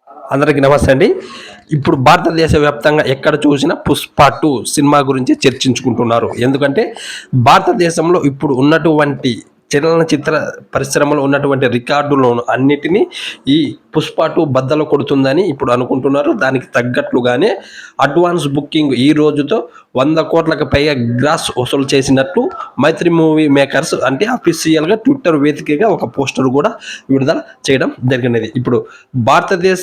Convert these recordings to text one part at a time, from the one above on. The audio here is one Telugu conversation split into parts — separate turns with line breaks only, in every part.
అందరికీ నమస్తే అండి. ఇప్పుడు భారతదేశ వ్యాప్తంగా ఎక్కడ చూసినా 'పుష్ప 2' సినిమా గురించి చర్చించుకుంటున్నారు. ఎందుకంటే భారతదేశంలో ఇప్పుడు ఉన్నటువంటి చలనచిత్ర పరిశ్రమలో ఉన్నటువంటి రికార్డులను అన్నిటినీ ఈ 'పుష్ప 2' బద్దలు కొడుతుందని ఇప్పుడు అనుకుంటున్నారు. దానికి తగ్గట్లుగానే అడ్వాన్స్ బుకింగ్ ఈ రోజుతో 100 కోట్లకు పైగా గ్రాస్ వసూలు చేసినట్టు మైత్రి మూవీ మేకర్స్ అంటే అఫీషియల్గా ట్విట్టర్ వేదికగా ఒక పోస్టర్ కూడా విడుదల చేయడం జరిగినది. ఇప్పుడు భారతదేశ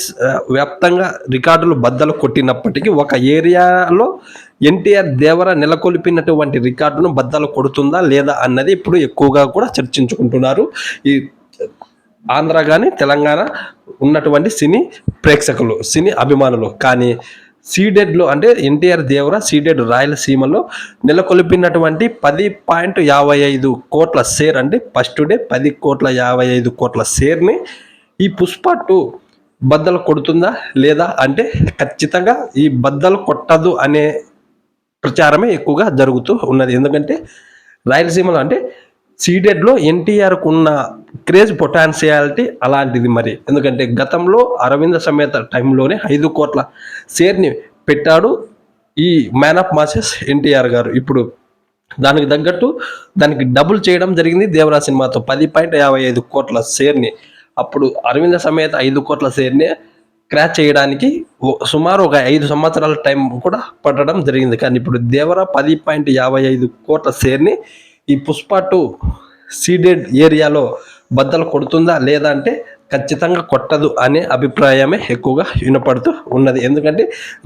వ్యాప్తంగా రికార్డులు బద్దలు కొట్టినప్పటికీ ఒక ఏరియాలో ఎన్టీఆర్ దేవర నెలకొల్పినటువంటి రికార్డును బద్దలు కొడుతుందా లేదా అన్నది ఇప్పుడు ఎక్కువగా కూడా చర్చించుకుంటున్నారు. ఈ ఆంధ్ర కానీ తెలంగాణ ఉన్నటువంటి సినీ ప్రేక్షకులు, సినీ అభిమానులు. కానీ సీడెడ్లో అంటే ఎన్టీఆర్ దేవర సీడెడ్ రాయలసీమలో నెలకొల్పినటువంటి 10.55 కోట్ల షేర్ అంటే ఫస్ట్ డే 10.55 కోట్ల షేర్ని ఈ 'పుష్ప 2' బద్దలు కొడుతుందా లేదా అంటే ఖచ్చితంగా ఈ బద్దలు కొట్టదు అనే ప్రచారమే ఎక్కువగా జరుగుతూ ఉన్నది. ఎందుకంటే రాయలసీమలో అంటే సీడెడ్లో ఎన్టీఆర్కు ఉన్న క్రేజ్ పొటాన్షియాలిటీ అలాంటిది మరి. ఎందుకంటే గతంలో అరవింద సమేత టైంలోనే 5 కోట్ల షేర్ని పెట్టాడు ఈ మ్యాన్ ఆఫ్ మాసెస్ ఎన్టీఆర్ గారు. ఇప్పుడు దానికి తగ్గట్టు దానికి డబుల్ చేయడం జరిగింది దేవరా సినిమాతో 10.55 కోట్ల షేర్ని. అప్పుడు అరవింద సమేత 5 కోట్ల షేర్ని క్రాచ్ చేయడానికి సుమారు ఒక 5 సంవత్సరాల టైం కూడా పట్టడం జరిగింది. కానీ ఇప్పుడు దేవర 10.55 కోట్ల షేర్ని ఈ 'పుష్ప 2' సీడెడ్ ఏరియాలో బద్దలు కొడుతుందా లేదా అంటే ఖచ్చితంగా కొట్టదు అనే అభిప్రాయమే ఎక్కువగా వినపడుతూ ఉన్నది. ఎందుకంటే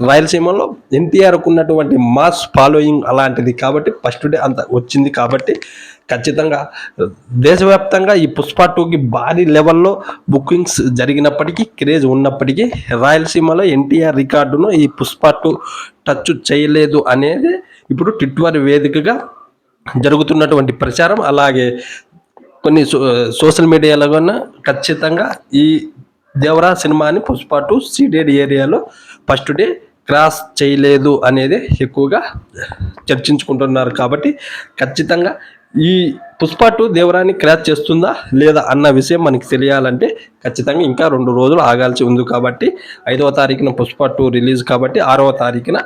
రాయలసీమలో ఎన్టీఆర్కు ఉన్నటువంటి మాస్ ఫాలోయింగ్ అలాంటిది కాబట్టి ఫస్ట్ డే అంత వచ్చింది కాబట్టి ఖచ్చితంగా దేశవ్యాప్తంగా ఈ 'పుష్ప 2'కి భారీ లెవెల్లో బుకింగ్స్ జరిగినప్పటికీ, క్రేజ్ ఉన్నప్పటికీ రాయలసీమలో ఎన్టీఆర్ రికార్డును ఈ 'పుష్ప 2' టచ్ చేయలేదు అనేది ఇప్పుడు ట్విట్టర్ వేదికగా జరుగుతున్నటువంటి ప్రచారం. అలాగే కొన్ని సోషల్ మీడియాలో కూడా ఖచ్చితంగా ఈ దేవరా సినిమాని 'పుష్ప 2' సీడెడ్ ఏరియాలో ఫస్ట్ డే క్రాస్ చేయలేదు అనేది ఎక్కువగా చర్చించుకుంటున్నారు. కాబట్టి ఖచ్చితంగా ఈ 'పుష్ప 2' దేవరాని క్రాచ్ చేస్తుందా లేదా అన్న విషయం మనకి తెలియాలంటే ఖచ్చితంగా ఇంకా 2 రోజులు ఆగాల్సి ఉంది. కాబట్టి 5వ తారీఖున 'పుష్ప 2' రిలీజ్ కాబట్టి 6వ తారీఖున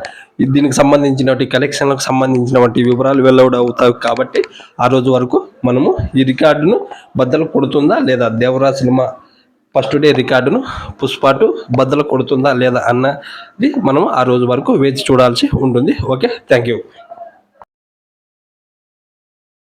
దీనికి సంబంధించినటువంటి కలెక్షన్లకు సంబంధించినటువంటి వివరాలు వెల్లడవుతాయి. కాబట్టి ఆ రోజు వరకు మనము ఈ రికార్డును బద్దలు కొడుతుందా లేదా దేవరా సినిమా ఫస్ట్ డే రికార్డును 'పుష్ప 2' బద్దలు కొడుతుందా లేదా అన్నది మనము ఆ రోజు వరకు వేచి చూడాల్సి ఉంటుంది. Okay, thank you.